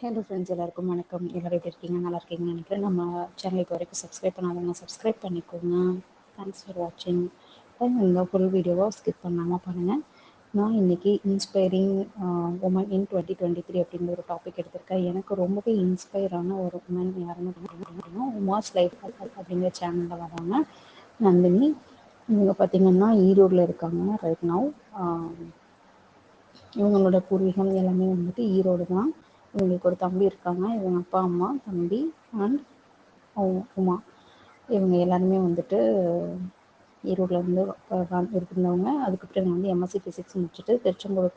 Hello friends, எல்லாருக்கும் வணக்கம். எல்லோரும் எப்படி இருக்கீங்க? நல்லா இருக்கீங்கன்னு நினைக்கிறேன். நம்ம சேனல் இப்போ வரைக்கும் சப்ஸ்கிரைப் பண்ணாதவங்க சப்ஸ்கிரைப் பண்ணிக்கோங்க. தேங்க்ஸ் ஃபார் வாட்சிங். இந்த ஃபுல் வீடியோவை ஸ்கிப் பண்ணாமல் பாருங்கள். நான் இன்றைக்கி இன்ஸ்பைரிங் உமன் இன் 2023 அப்படிங்கிற ஒரு டாபிக் எடுத்திருக்கேன். எனக்கு ரொம்பவே இன்ஸ்பயரான ஒரு உமன் யாருன்னு உமாஸ் லைஃப் அப்படிங்கிற சேனலில் வராங்க. நந்தினி இவங்க பார்த்திங்கன்னா ஈரோடில் இருக்காங்க ரைட் நவ். இவங்களோட பூர்வீகம் எல்லாமே வந்துட்டு ஈரோடு தான். இவங்களுக்கு ஒரு தம்பி இருக்காங்க. இவங்க அப்பா, அம்மா, தம்பி அண்ட் உமா இவங்க எல்லாருமே வந்துட்டு ஈரோடில் வந்து இருந்தவங்க. அதுக்கப்புறம் இவங்க வந்து எம்எஸ்சி ஃபிசிக்ஸ் முடிச்சுட்டு திருச்செங்கோடு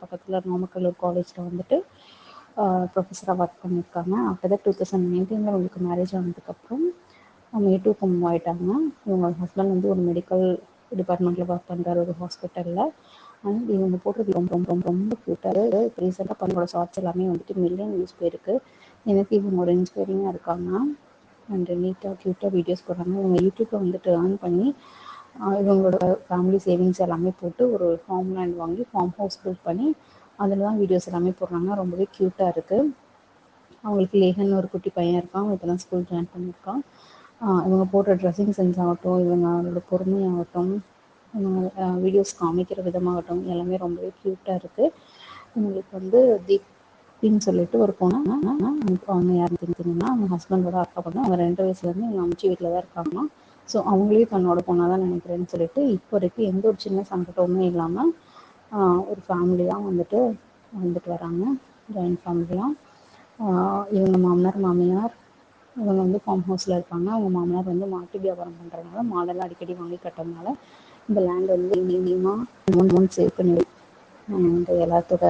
பக்கத்தில் நாமக்கல்லூர் காலேஜில் வந்துட்டு ப்ரொஃபஸராக ஒர்க் பண்ணியிருக்காங்க. ஆஃப்டர் தட் 2019 அவங்களுக்கு மேரேஜ் ஆனதுக்கப்புறம் அவங்க மேட்டூருக்கு மூவ் ஆகிட்டாங்க. இவங்க ஹஸ்பண்ட் வந்து ஒரு மெடிக்கல் டிபார்ட்மெண்ட்டில் ஒர்க் பண்ணுறாரு, ஒரு ஹாஸ்பிட்டலில். அண்ட் இவங்க போடுறது ரொம்ப ரொம்ப ரொம்ப ரொம்ப க்யூட்டாக. இப்போ ரீசெண்டாக பண்ணோட ஷார்ட்ஸ் எல்லாமே வந்துட்டு மில்லியன் வியூஸ் போயிருக்கு. எனக்கு இவங்க ஒரு இன்ஸ்பைரிங்காக இருக்காங்க. அண்ட் நீட்டாக க்யூட்டாக வீடியோஸ் போடுறாங்க. இவங்க யூடியூப்பில் வந்துட்டு ஏர்ன் பண்ணி இவங்களோட ஃபேமிலி சேவிங்ஸ் எல்லாமே போட்டு ஒரு ஃபார்ம் லேண்ட் வாங்கி ஃபார்ம் ஹவுஸ் பில்ட் பண்ணி அதில் தான் வீடியோஸ் எல்லாமே போடுறாங்க. ரொம்பவே க்யூட்டாக இருக்குது. அவங்களுக்கு லேகன் ஒரு குட்டி பையன் இருக்கான். இப்போ தான் ஸ்கூல் ஜாயின் பண்ணியிருக்கான். இவங்க போடுற ட்ரெஸ்ஸிங் சென்ஸ் ஆகட்டும், இவங்களோட பொறுமையாகட்டும், வீடியோஸ் காமிக்கிற விதமாகட்டும் எல்லாமே ரொம்பவே க்யூட்டாக இருக்குது. இவங்களுக்கு வந்து தீப்தின்னு சொல்லிட்டு ஒரு பொண்ணு. அவங்க யாருன்னு தெரிஞ்சிங்கன்னா அவங்க ஹஸ்பண்டோட அக்கா பொண்ணு. அவங்க 2 வயசுலேருந்து எங்கள் அம்ச்சி வீட்டில் தான் இருக்காங்க. ஸோ அவங்களே தன்னோட பொண்ணாக தான் நினைக்கிறேன்னு சொல்லிட்டு இப்போ வரைக்கும் எந்த ஒரு சின்ன சங்கடமுமே இல்லாமல் ஒரு ஃபேமிலியாக வந்துட்டு வராங்க. ஜாயின்ட் ஃபேமிலியாக. இவங்க மாமனார் மாமியார் இவங்க வந்து ஃபார்ம் ஹவுஸில் இருக்காங்க. அவங்க மாமனார் வந்து மாட்டு வியாபாரம் பண்ணுறதுனால மாடெல்லாம் அடிக்கடி வாங்கி கட்டுறதுனால இந்த லேண்ட் வந்து அமௌண்ட் சேவ் பண்ணி இந்த எல்லாத்தோட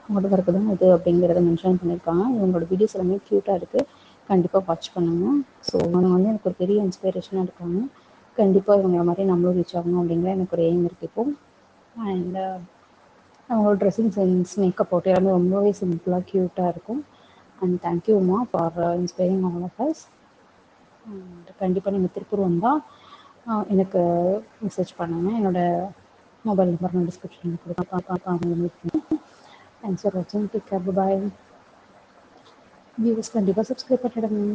ஹார்ட் தான் இது அப்படிங்கிறத மென்ஷன் பண்ணியிருக்காங்க. இவங்களோட வீடியோஸ் எல்லாமே க்யூட்டாக இருக்குது. கண்டிப்பாக வாட்ச் பண்ணுங்கள். ஸோ அவங்க வந்து எனக்கு ஒரு பெரிய இன்ஸ்பிரேஷனாக இருக்காங்க. கண்டிப்பாக இவங்கள மாதிரி நம்மளும் ரீச் ஆகணும் அப்படிங்கிற எனக்கு ஒரு எய்ம் இருக்குது இப்போ. அண்ட் அவங்களோட ட்ரெஸ்ஸிங் சென்ஸ், மேக்கப் போட்டு எல்லாமே ரொம்பவே சிம்பிளாக க்யூட்டாக இருக்கும். And thank you Uma for inspiring all of us. And கண்டிப்பாக நீங்கள் திருப்பூர் வந்தால் எனக்கு மெசேஜ் பண்ணுங்கள். என்னோடய மொபைல் நம்பர் நான் டிஸ்கிரிப்ஷனில் கொடுப்பேன். தேங்க்ஸ் ஃபார் வாட்சிங். Take care. பாய். வியூவர்ஸ் கண்டிப்பாக சப்ஸ்கிரைப் பண்ணிடுங்க.